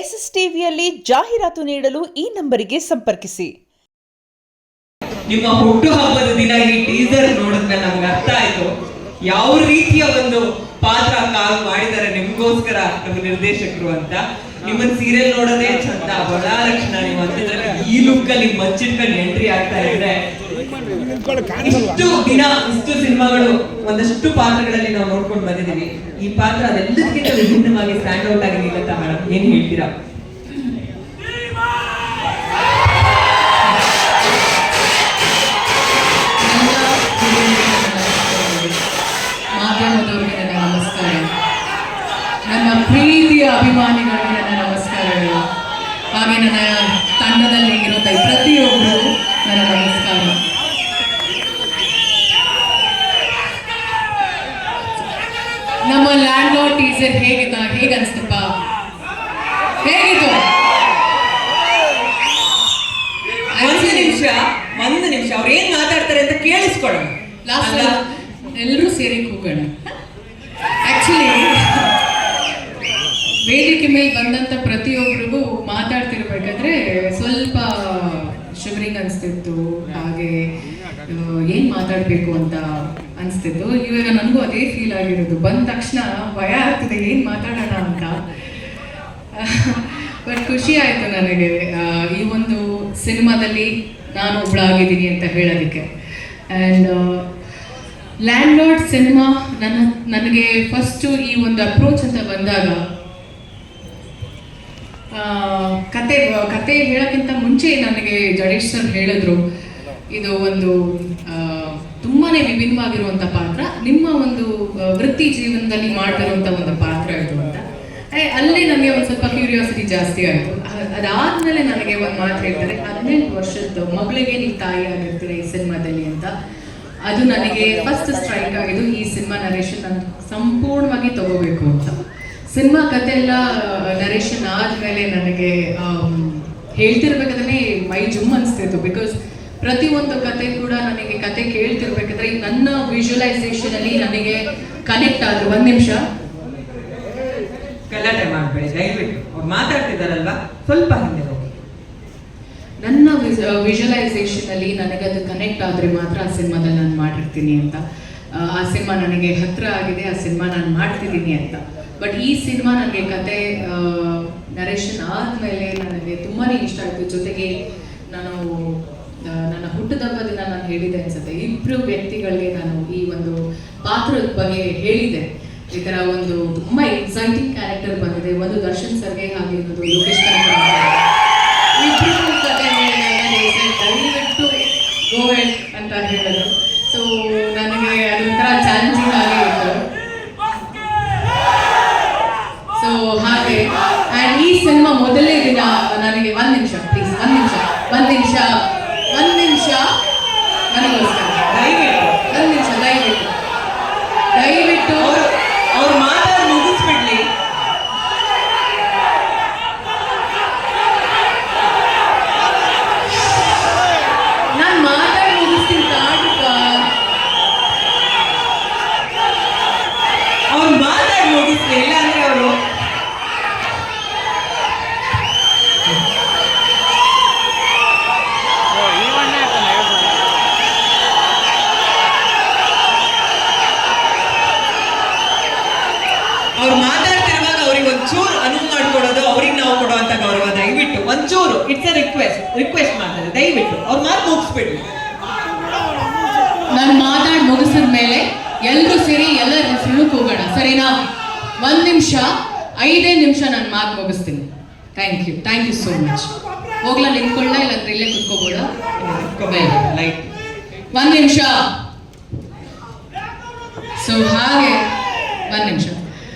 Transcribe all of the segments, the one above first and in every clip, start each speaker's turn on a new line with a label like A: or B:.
A: S S ಟಿವಿಯಲ್ಲಿ ಜಾಹೀರಾತು ನೀಡಲು ಈ ನಂಬರಿಗೆ ಸಂಪರ್ಕಿಸಿ.
B: ನಿಮ್ಮ ಹುಟ್ಟುಹಬ್ಬದ ದಿನ ಈ ಟೀಸರ್ ನೋಡಿದ್ಮೇಲೆ ನಮ್ಗೆ ಅರ್ಥ ಆಯ್ತು ಯಾವ ರೀತಿಯ ಒಂದು ಪಾತ್ರ ಕಾಲ್ ಮಾಡಿದ್ದಾರೆ ನಿಮ್ಗೋಸ್ಕರ ನಮ್ಮ ನಿರ್ದೇಶಕರು ಅಂತ. ನಿಮ್ಮನ್ನ ಸೀರಿಯಲ್ ನೋಡೋದೇ ಚಂದ, ಬಹಳ ಲಕ್ಷಣ ನೀವು ಅಂತಂದ್ರೆ ಈ ಲುಕ್ ಅಲ್ಲಿ ಮಚ್ಚಿಟ್ಕೊಂಡು ಎಂಟ್ರಿ ಆಗ್ತಾ ಇದ್ರೆ ಇಷ್ಟು ದಿನ ಇಷ್ಟು ಸಿನಿಮಾಗಳು ಒಂದಷ್ಟು ಪಾತ್ರಗಳಲ್ಲಿ ನಾವು ನೋಡ್ಕೊಂಡು ಬಂದಿದ್ದೀವಿ. ಈ ಪಾತ್ರ ಅದೆಲ್ಲದಕ್ಕಿಂತ ವಿಭಿನ್ನವಾಗಿ ಸ್ಟ್ಯಾಂಡ್ ಔಟ್ ಆಗಿ ನಿಲ್ಲುತ್ತಾ ಮೇಡಮ್, ಏನ್ ಹೇಳ್ತೀರಾ?
C: ಮಾಧ್ಯಮದವರಿಗೆ ನನ್ನ ನಮಸ್ಕಾರ, ನನ್ನ ಪ್ರೀತಿಯ ಅಭಿಮಾನಿಗಳಿಗೆ ನನ್ನ ನಮಸ್ಕಾರಗಳು, ಹಾಗೆ ನನ್ನ ತಂಡದಲ್ಲಿ ಇರುವಂಥ ಪ್ರತಿಯೊಬ್ಬರಿಗೂ ನನ್ನ ನಮಸ್ಕಾರ. ನಮ್ಮ ಲ್ಯಾಂಡ್ ಲಾರ್ಡ್ ಟೀಸರ್ ಹೇಗೆ ಅನಿಸ್ತಪ್ಪ? ಹೇಗಿತ್ತು?
B: ಒಂದು ನಿಮಿಷ ಅವ್ರು ಏನ್ ಮಾತಾಡ್ತಾರೆ ಅಂತ ಕೇಳಿಸ್ಕೊಳ್ಳೋಣ.
C: ಲಾಸ್ಟ್ ಎಲ್ಲರೂ ಸೇರಿ ಕೂಗೋಣ. ಆಕ್ಚುಲಿ ವೇದಿಕೆ ಮೇಲೆ ಬಂದಂತ ಪ್ರತಿಯೊಬ್ಬರಿಗೂ ಮಾತಾಡ್ತಿರ್ಬೇಕಾದ್ರೆ ಸ್ವಲ್ಪ ಶಿವರಿಂಗ್ ಅನಿಸ್ತಿತ್ತು, ಹಾಗೆ ಏನ್ ಮಾತಾಡ್ಬೇಕು ಅಂತ ಅನಿಸ್ತಿತ್ತು. ಇವಾಗ ನನಗೂ ಅದೇ ಫೀಲ್ ಆಗಿರೋದು. ಬಂದ ತಕ್ಷಣ ಭಯ ಆಗ್ತಿದೆ ಏನ್ ಮಾತಾಡೋಣ ಅಂತ. ಬಟ್ ಖುಷಿ ಆಯ್ತು ನನಗೆ ಈ ಒಂದು ಸಿನಿಮಾದಲ್ಲಿ ನಾನು ಒಬ್ಬಳಾಗಿದ್ದೀನಿ ಅಂತ ಹೇಳೋದಕ್ಕೆ. ಆ್ಯಂಡ್ ಲ್ಯಾಂಡ್ ಲಾರ್ಡ್ ಸಿನಿಮಾ ನನಗೆ ಫಸ್ಟು ಈ ಒಂದು ಅಪ್ರೋಚ್ ಅಂತ ಬಂದಾಗ ಕತೆ ಹೇಳೋಕ್ಕಿಂತ ಮುಂಚೆ ನನಗೆ ಜಡೇಶ್ ಸರ್ ಹೇಳಿದ್ರು, ಇದು ಒಂದು ತುಂಬಾ ವಿಭಿನ್ನವಾಗಿರುವಂಥ ಪಾತ್ರ, ನಿಮ್ಮ ಒಂದು ವೃತ್ತಿ ಜೀವನದಲ್ಲಿ ಮಾಡ್ತಿರುವಂಥ ಒಂದು ಪಾತ್ರ ಇದು ಅಂತ. ಅಲ್ಲೇ ನನಗೆ ಒಂದು ಸ್ವಲ್ಪ ಕ್ಯೂರಿಯಾಸಿಟಿ ಜಾಸ್ತಿ ಆಯಿತು. ಅದಾದಮೇಲೆ ನನಗೆ ಒಂದು ಮಾತು ಹೇಳ್ತಾರೆ, 18 ವರ್ಷದ ಮಗಳಿಗೆ ನೀವು ತಾಯಿ ಆಗಿರ್ತೀರ ಈ ಸಿನಿಮಾದಲ್ಲಿ ಅಂತ. ಅದು ನನಗೆ ಫಸ್ಟ್ ಸ್ಟ್ರೈಕ್ ಆಗಿದ್ದು. ಈ ಸಿನಿಮಾ ನರೇಷನ್ ನಾನು ಸಂಪೂರ್ಣವಾಗಿ ತಗೋಬೇಕು ಅಂತ. ಸಿನಿಮಾ ಕತೆ ಎಲ್ಲ ನರೇಷನ್ ಆದಮೇಲೆ ನನಗೆ ಹೇಳ್ತಿರ್ಬೇಕಾದ್ರೆ ಮೈ ಜುಮ್ ಅನಿಸ್ತಿತ್ತು. ಬಿಕಾಸ್ ಪ್ರತಿಯೊಂದು ಕತೆ ಕೂಡ ನನಗೆ ಕತೆ ಕೇಳ್ತಿರ್ಬೇಕಾದ್ರೆ ನನ್ನ ವಿಜುವಲೈಸೇಷನ್ ಅಲ್ಲಿ ನನಗೆ ಕನೆಕ್ಟ್ ಆದ್ರು. ಒಂದು ನಿಮಿಷ
B: ಗಲಾಟೆ ಮಾಡಬೇಡಿ ದಯವಿಟ್ಟು, ಅವ್ರು ಮಾತಾಡ್ತಿದ್ದಾರಲ್ವಾ ಸ್ವಲ್ಪ ಹಿಂದೆ ಹೋಗಿ.
C: ನನ್ನ ವಿಜುವಲೈಸೇಷನ್ ಅಲ್ಲಿ ನನಗದು ಕನೆಕ್ಟ್ ಆದರೆ ಮಾತ್ರ ಆ ಸಿನಿಮಾದಲ್ಲಿ ನಾನು ಮಾಡಿರ್ತೀನಿ ಅಂತ. ಆ ಸಿನಿಮಾ ನನಗೆ ಹತ್ರ ಆಗಿದೆ, ಆ ಸಿನಿಮಾ ನಾನು ಮಾಡ್ತಿದ್ದೀನಿ ಅಂತ. ಬಟ್ ಈ ಸಿನಿಮಾ ನನಗೆ ಕತೆ ನರೇಷನ್ ಆದಮೇಲೆ ನನಗೆ ತುಂಬಾ ಇಷ್ಟ ಆಯಿತು. ಜೊತೆಗೆ ನಾನು ನನ್ನ ಹುಟ್ಟುಹಬ್ಬದ ದಿನ ನಾನು ಹೇಳಿದೆ ಅನ್ಸುತ್ತೆ, 2 ವ್ಯಕ್ತಿಗಳಿಗೆ ನಾನು ಈ ಒಂದು ಪಾತ್ರದ ಬಗ್ಗೆ ಹೇಳಿದೆ. ಈ ಥರ ಒಂದು ತುಂಬ ಎಕ್ಸೈಟಿಂಗ್ ಕ್ಯಾರೆಕ್ಟರ್ ಬಂದಿದೆ. ಒಂದು ದರ್ಶನ್ ಸರ್ಗೆ, ಹಾಗೆ ಇನ್ನೊಂದು ಲೋಕೇಶ್ ಇಬ್ಬರು ಕತೆ ದಯವಿಟ್ಟು ಗೋ ಹೆಡ್ ಅಂತ ಹೇಳಿದ್ರು. ಸೊ ನನಗೆ ಅದೊಂಥರ ಚಾಲೆಂಜಿಂಗ್ ಆಗೇ ಇತ್ತು. ಸೊ ಹಾಗೆ ಆ್ಯಂಡ್ ಈ ಸಿನಿಮಾ ಮೊದಲನೇ ದಿನ ನನಗೆ ಒಂದು ನಿಮಿಷ ಪ್ಲೀಸ್, ಒಂದು ನಿಮಿಷ ನನಗೋಸ್ಕರ ದಯವಿಟ್ಟು
B: ಅವ್ರು ಮಾತಾಡಿ ಮುಗಿಸ್ಬಿಡ್ಲಿ.
C: ನಾನು ಮಾತಾಡಿ ಮುಗಿಸ್ತೀನಿ ತಾಡುಕ.
B: ಅವ್ರು ಮಾತಾಡಿ ಮುಗಿಸ್ಲಿ, ಇಲ್ಲ ಅಂದ್ರೆ ಅವರು ಮಾತಾಡ್ತಿರುವಾಗ ಅವ್ರಿಗೆ ಒಂಚೂರು ಅನುವು ಮಾಡ್ಕೊಡೋದು, ಅವ್ರಿಗೆ ನಾವು ಕೊಡುವಂತ ಗೌರವ. ದಯವಿಟ್ಟು ಒಂಚೂರು, ಇಟ್ಸ್ ಎ ರಿಕ್ವೆಸ್ಟ್ ಮಾಡ್ತಾರೆ, ದಯವಿಟ್ಟು ಅವ್ರ ಮಾತು ಮುಗಿಸ್ಬಿಡ್ಲಿ.
C: ನಾನು ಮಾತಾಡಿ ಮುಗಿಸಿದ ಮೇಲೆ ಎಲ್ಲರೂ ಸೇರಿ ಎಲ್ಲರ ಹೆಸರು ಹೋಗೋಣ, ಸರಿನಾ? 1 ನಿಮಿಷ, 5 ನಿಮಿಷ ನಾನು ಮಾತು ಮುಗಿಸ್ತೀನಿ. Thank you so much. ಹೋಗ್ಲಾ, ನಿಂತ್ಕೊಳ್ಳ, ಇಲ್ಲಾಂದ್ರೆ ಇಲ್ಲೇ ಕುತ್ಕೋಬೋದ?
B: ಲೈಟ್
C: 1 ನಿಮಿಷ. ಸೊ ಹಾಗೆ 1 ನಿಮಿಷ.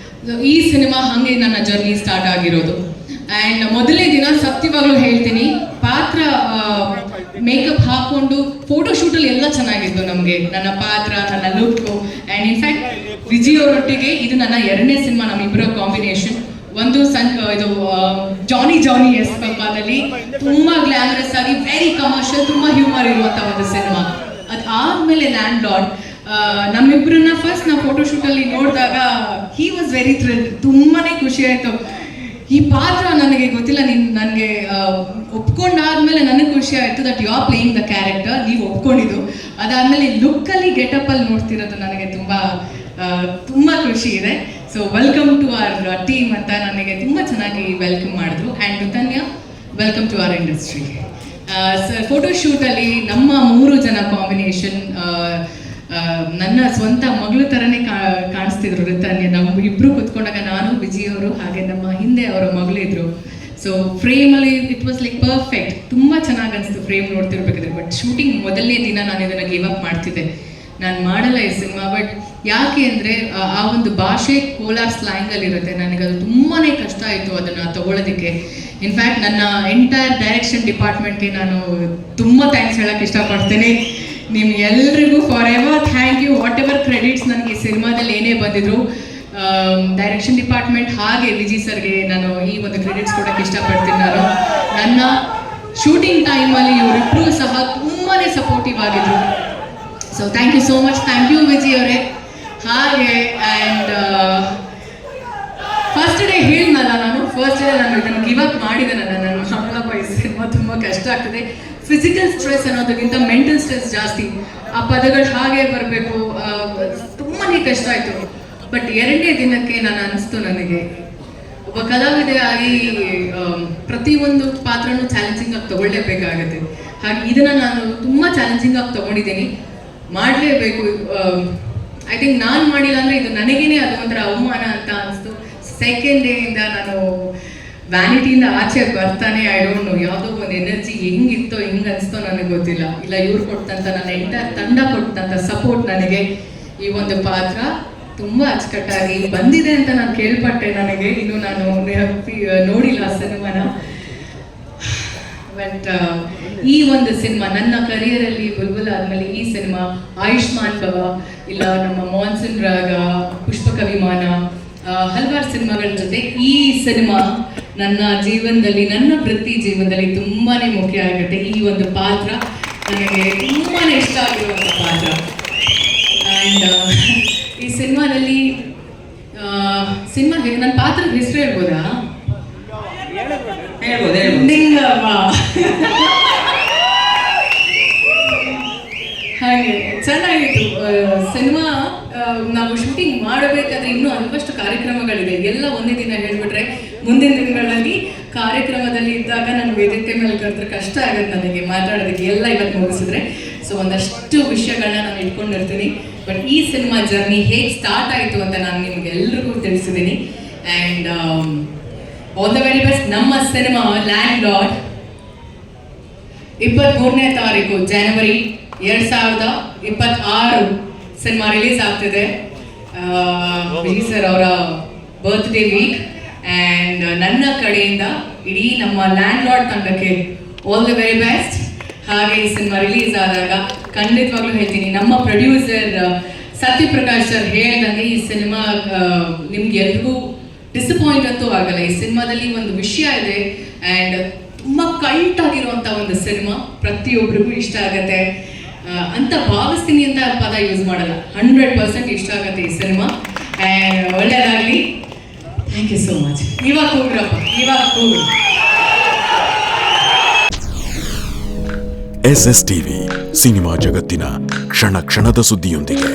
C: ಈ ಸಿನಿಮಾ ಹಾಗೆ ನನ್ನ ಜರ್ನಿ ಸ್ಟಾರ್ಟ್ ಆಗಿರೋದು. ಆ್ಯಂಡ್ ಮೊದಲನೇ ದಿನ ಸತ್ಯವಾಗ್ಲೂ ಹೇಳ್ತೀನಿ, ಪಾತ್ರ ಮೇಕಪ್ ಹಾಕೊಂಡು ಫೋಟೋಶೂಟಲ್ಲಿ ಎಲ್ಲ ಚೆನ್ನಾಗಿತ್ತು ನಮಗೆ. ನನ್ನ ಪಾತ್ರ, ನನ್ನ ಲುಕ್ಕು. ಆ್ಯಂಡ್ ಇನ್ಫ್ಯಾಕ್ಟ್ ವಿಜಯ್ ಅವರೊಟ್ಟಿಗೆ ಇದು ನನ್ನ 2ನೇ ಸಿನಿಮಾ, ನಮ್ಮಿಬ್ಬರ ಕಾಂಬಿನೇಷನ್. ಒಂದು ಇದು ಜಾನಿ ಎಸ್ ಪಪ್ಪಾದಲ್ಲಿ ತುಂಬ ಗ್ಲಾಮರಸ್ ಆಗಿ ವೆರಿ ಕಮರ್ಷಿಯಲ್, ತುಂಬ ಹ್ಯೂಮರ್ ಇರುವಂಥ ಒಂದು ಸಿನಿಮಾ. ಅದಾದಮೇಲೆ ಲ್ಯಾಂಡ್ ಲಾರ್ಡ್ ನಮ್ಮಿಬ್ಬರನ್ನ ಫಸ್ಟ್ ನಾವು ಫೋಟೋಶೂಟಲ್ಲಿ ನೋಡಿದಾಗ ಹಿ ವಾಸ್ ವೆರಿ ಥ್ರಿಲ್ಡ್. ತುಂಬಾ ಖುಷಿ ಆಯಿತು. ಈ ಪಾತ್ರ ನನಗೆ ಗೊತ್ತಿಲ್ಲ, ನನಗೆ ಒಪ್ಕೊಂಡಾದ್ಮೇಲೆ ನನಗೆ ಖುಷಿ ಆಯಿತು that you are playing the character, ನೀವು ಒಪ್ಕೊಂಡಿದ್ದು. ಅದಾದಮೇಲೆ ಲುಕ್ಕಲ್ಲಿ ಗೆಟಪ್ಪಲ್ಲಿ ನೋಡ್ತಿರೋದು ನನಗೆ ತುಂಬ ಖುಷಿ ಇದೆ. So welcome to our team ಅಂತ ನನಗೆ ತುಂಬ ಚೆನ್ನಾಗಿ ವೆಲ್ಕಮ್ ಮಾಡಿದ್ರು. And Rutanya, welcome to our industry. Sir ಫೋಟೋಶೂಟಲ್ಲಿ ನಮ್ಮ 3 ಜನ ಕಾಂಬಿನೇಷನ್ ನನ್ನ ಸ್ವಂತ ಮಗಳು ಥರನೇ ಕಾಣಿಸ್ತಿದ್ರು ಋತನ್ಯ. ನಾವು ಇಬ್ಬರು ಕೂತ್ಕೊಂಡಾಗ ನಾನು, ವಿಜಯ್ ಅವರು, ಹಾಗೆ ನಮ್ಮ ಹಿಂದೆ ಅವರ ಮಗಳಿದ್ರು. ಸೊ ಫ್ರೇಮಲ್ಲಿ ಇಟ್ ವಾಸ್ ಲೈಕ್ ಪರ್ಫೆಕ್ಟ್. ತುಂಬ ಚೆನ್ನಾಗಿ ಅನಿಸ್ತು ಫ್ರೇಮ್ ನೋಡ್ತಿರ್ಬೇಕಾದ್ರೆ. ಬಟ್ ಶೂಟಿಂಗ್ ಮೊದಲನೇ ದಿನ ನಾನು ಇದನ್ನು ಗಿವ್ ಅಪ್ ಮಾಡ್ತಿದ್ದೆ, ನಾನು ಮಾಡಲ್ಲ ಈ ಸಿನಿಮಾ. ಬಟ್ ಯಾಕೆ ಅಂದರೆ ಆ ಒಂದು ಭಾಷೆ ಕೋಲಾರ್ ಸ್ಲ್ಯಾಂಗಲ್ಲಿ ಇರುತ್ತೆ. ನನಗೆ ಅದು ತುಂಬಾ ಕಷ್ಟ ಆಯಿತು ಅದನ್ನು ತಗೊಳ್ಳೋದಕ್ಕೆ. ಇನ್ಫ್ಯಾಕ್ಟ್ ನನ್ನ ಎಂಟೈರ್ ಡೈರೆಕ್ಷನ್ ಡಿಪಾರ್ಟ್ಮೆಂಟ್ಗೆ ನಾನು ತುಂಬ ಥ್ಯಾಂಕ್ಸ್ ಹೇಳೋಕ್ಕೆ ಇಷ್ಟಪಡ್ತೇನೆ. ನಿಮ್ಗೆಲ್ರಿಗೂ forever thank you. Whatever credits ನನಗೆ ಈ ಸಿನಿಮಾದಲ್ಲಿ ಏನೇ ಬಂದಿದ್ರು, ಡೈರೆಕ್ಷನ್ ಡಿಪಾರ್ಟ್ಮೆಂಟ್ ಹಾಗೆ ವಿಜಯ್ ಸರ್ಗೆ ನಾನು ಈ ಒಂದು ಕ್ರೆಡಿಟ್ಸ್ ಕೊಡೋಕ್ಕೆ ಇಷ್ಟಪಡ್ತೀನಿ. ನಾನು ನನ್ನ ಶೂಟಿಂಗ್ ಟೈಮಲ್ಲಿ ಇವರಿಬ್ಬರೂ ಸಹ ತುಂಬಾ ಸಪೋರ್ಟಿವ್ ಆಗಿದ್ರು. So thank you so much. Thank you Vijay ಅವರೇ. ಹಾಗೆ ಆ್ಯಂಡ್ ಫಸ್ಟ್ ಡೇ ಹೇಳಿದ್ನಲ್ಲ ನಾನು, ಫಸ್ಟ್ ಡೇ ನಾನು ಇದನ್ನು ಗಿವ್ ಅಪ್ ಮಾಡಿದೆ. ನನ್ನ ಮಕ್ಕಳಪ್ಪ ಈ ಸಿನಿಮಾ ತುಂಬ ಕಷ್ಟ ಆಗ್ತದೆ. ಫಿಸಿಕಲ್ ಸ್ಟ್ರೆಸ್ ಅನ್ನೋದಕ್ಕಿಂತ ಮೆಂಟಲ್ ಸ್ಟ್ರೆಸ್ ಜಾಸ್ತಿ. ಆ ಪದಗಳು ಹಾಗೆ ಬರಬೇಕು, ತುಂಬಾ ಕಷ್ಟ ಆಯಿತು. ಬಟ್ 2ನೇ ದಿನಕ್ಕೆ ನಾನು ಅನಿಸ್ತು, ನನಗೆ ಒಬ್ಬ ಕಲಾವಿದೆಯಾಗಿ ಪ್ರತಿಯೊಂದು ಪಾತ್ರನೂ ಚಾಲೆಂಜಿಂಗ್ ಆಗಿ ತಗೊಳ್ಳೇಬೇಕಾಗತ್ತೆ. ಹಾಗೆ ಇದನ್ನು ನಾನು ತುಂಬ ಚಾಲೆಂಜಿಂಗ್ ಆಗಿ ತೊಗೊಂಡಿದ್ದೀನಿ, ಮಾಡಲೇಬೇಕು. ಐ ಥಿಂಕ್ ನಾನು ಮಾಡಿಲ್ಲ ಅಂದರೆ ಇದು ನನಗೇನೆ ಅದು ಒಂಥರ ಅವಮಾನ ಅಂತ ಅನಿಸ್ತು. ಸೆಕೆಂಡ್ ಡೇಯಿಂದ ನಾನು ವ್ಯಾನಿಟಿಯಿಂದ ಆಚೆ ಬರ್ತಾನೆ, ಐ ಡೋಂಟ್ ನೋ, ಯಾವುದೋ ಒಂದು ಎನರ್ಜಿ ಹೆಂಗಿತ್ತೋ ಹೆಂಗೆ ಅನಿಸ್ತೋ ನನಗೆ ಗೊತ್ತಿಲ್ಲ. ಇಲ್ಲ ಇವ್ರು ಕೊಟ್ಟಂಥ ನನ್ನ ಎಂಟೈರ್ ತಂಡ ಕೊಟ್ಟಂಥ ಸಪೋರ್ಟ್ ನನಗೆ ಈ ಒಂದು ಪಾತ್ರ ತುಂಬ ಅಚ್ಚುಕಟ್ಟಾಗಿ ಬಂದಿದೆ ಅಂತ ನಾನು ಕೇಳ್ಪಟ್ಟೆ. ನನಗೆ ಇನ್ನು ನಾನು ನೋಡಿಲ್ಲ ಸಿನಿಮಾನ. ಬಟ್ ಈ ಒಂದು ಸಿನಿಮಾ ನನ್ನ ಕರಿಯರಲ್ಲಿ ಬುಲ್ಬುಲ್ ಆದಮೇಲೆ ಈ ಸಿನಿಮಾ, ಆಯುಷ್ಮಾನ್ ಭವ, ಇಲ್ಲ ನಮ್ಮ ಮಾನ್ಸೂನ್ ರಾಗ, ಪುಷ್ಪಕ ವಿಮಾನ, ಹಲವಾರು ಸಿನಿಮಾಗಳ ಜೊತೆ ಈ ಸಿನಿಮಾ ನನ್ನ ಜೀವನದಲ್ಲಿ, ನನ್ನ ವೃತ್ತಿ ಜೀವನದಲ್ಲಿ ತುಂಬಾ ಮುಖ್ಯ ಆಗುತ್ತೆ. ಈ ಒಂದು ಪಾತ್ರ ನನಗೆ ತುಂಬಾ ಇಷ್ಟ ಆಗಿರುವಂಥ ಪಾತ್ರ. ಆ್ಯಂಡ್ ಈ ಸಿನಿಮಾದಲ್ಲಿ ನನ್ನ ಪಾತ್ರದ ಹೆಸರು ಹೇಳ್ಬೋದಾ? ನಿಂಗಮ್ಮ. ಹಾಗೆ ಚೆನ್ನಾಗಿತ್ತು ಸಿನಿಮಾ. ನಾವು ಶೂಟಿಂಗ್ ಮಾಡಬೇಕಾದ್ರೆ ಇನ್ನೂ ಅಲ್ವಷ್ಟು ಕಾರ್ಯಕ್ರಮಗಳಿದೆ. ಎಲ್ಲ ಒಂದೇ ದಿನ ಹೇಳ್ಬಿಟ್ರೆ ಮುಂದಿನ ದಿನಗಳಲ್ಲಿ ಕಾರ್ಯಕ್ರಮದಲ್ಲಿ ಇದ್ದಾಗ ನಾನು ವೇದಿಕೆ ಮೇಲೆ ಕರೆದ್ರೆ ಕಷ್ಟ ಆಗುತ್ತೆ ನನಗೆ ಮಾತಾಡೋದಕ್ಕೆ. ಎಲ್ಲ ಇವತ್ತು ಮುಗಿಸಿದ್ರೆ ಸೊ ಒಂದಷ್ಟು ವಿಷಯಗಳನ್ನ ನಾನು ಇಟ್ಕೊಂಡಿರ್ತೀನಿ. ಬಟ್ ಈ ಸಿನಿಮಾ ಜರ್ನಿ ಹೇಗೆ ಸ್ಟಾರ್ಟ್ ಆಯಿತು ಅಂತ ನಾನು ನಿಮ್ಗೆ ಎಲ್ರಿಗೂ ತಿಳಿಸಿದ್ದೀನಿ. And all the very best. ನಮ್ಮ ಸಿನಿಮಾ ಲ್ಯಾಂಡ್ ಲಾರ್ಡ್ 23ನೇ ತಾರೀಕು ಜನವರಿ 2026 ಸಿನಿಮಾ ರಿಲೀಸ್ ಆಗ್ತಿದೆ. ವಿಜಯ್ ಸರ್ ಅವರ ಬರ್ತ್ಡೇ ವೀಕ್. ಆ್ಯಂಡ್ ನನ್ನ ಕಡೆಯಿಂದ ಇಡೀ ನಮ್ಮ ಲ್ಯಾಂಡ್ ಲಾರ್ಡ್ ತಂಡಕ್ಕೆ ಆಲ್ ದ ವೆರಿ ಬೆಸ್ಟ್. ಹಾಗೆ ಈ ಸಿನಿಮಾ ರಿಲೀಸ್ ಆದಾಗ ಖಂಡಿತವಾಗ್ಲೂ ಹೇಳ್ತೀನಿ, ನಮ್ಮ ಪ್ರೊಡ್ಯೂಸರ್ ಸತ್ಯಪ್ರಕಾಶ್ ಸರ್ ಹೇಳ್ದಂಗೆ ಈ ಸಿನಿಮಾ ನಿಮ್ಗೆ ಎಲ್ರಿಗೂ ಡಿಸಪಾಯಿಂಟ್ ಅಂತೂ ಆಗಲ್ಲ. ಈ ಸಿನಿಮಾದಲ್ಲಿ ಒಂದು ವಿಷಯ ಇದೆ ಆ್ಯಂಡ್ ತುಂಬ ಕಲ್ಟ್ ಆಗಿರುವಂಥ ಒಂದು ಸಿನಿಮಾ, ಪ್ರತಿಯೊಬ್ಬರಿಗೂ ಇಷ್ಟ ಆಗುತ್ತೆ ಅಂತ ಭಾವಿಸ್ತೀನಿ ಅಂತ ಪದ ಯೂಸ್ ಮಾಡಲ್ಲ. 100% ಇಷ್ಟ ಆಗುತ್ತೆ ಈ ಸಿನಿಮಾ. ಆ್ಯಂಡ್ ಒಳ್ಳೆಯದಾಗಲಿ. Thank you so much. ಇವಾಗ ಹೋಗ್ರಪ್ಪ, ಇವಾಗ ಹೋಗ್ರಿ.
D: SS TV ಸಿನಿಮಾ ಜಗತ್ತಿನ ಕ್ಷಣ ಕ್ಷಣದ ಸುದ್ದಿಯೊಂದಿಗೆ.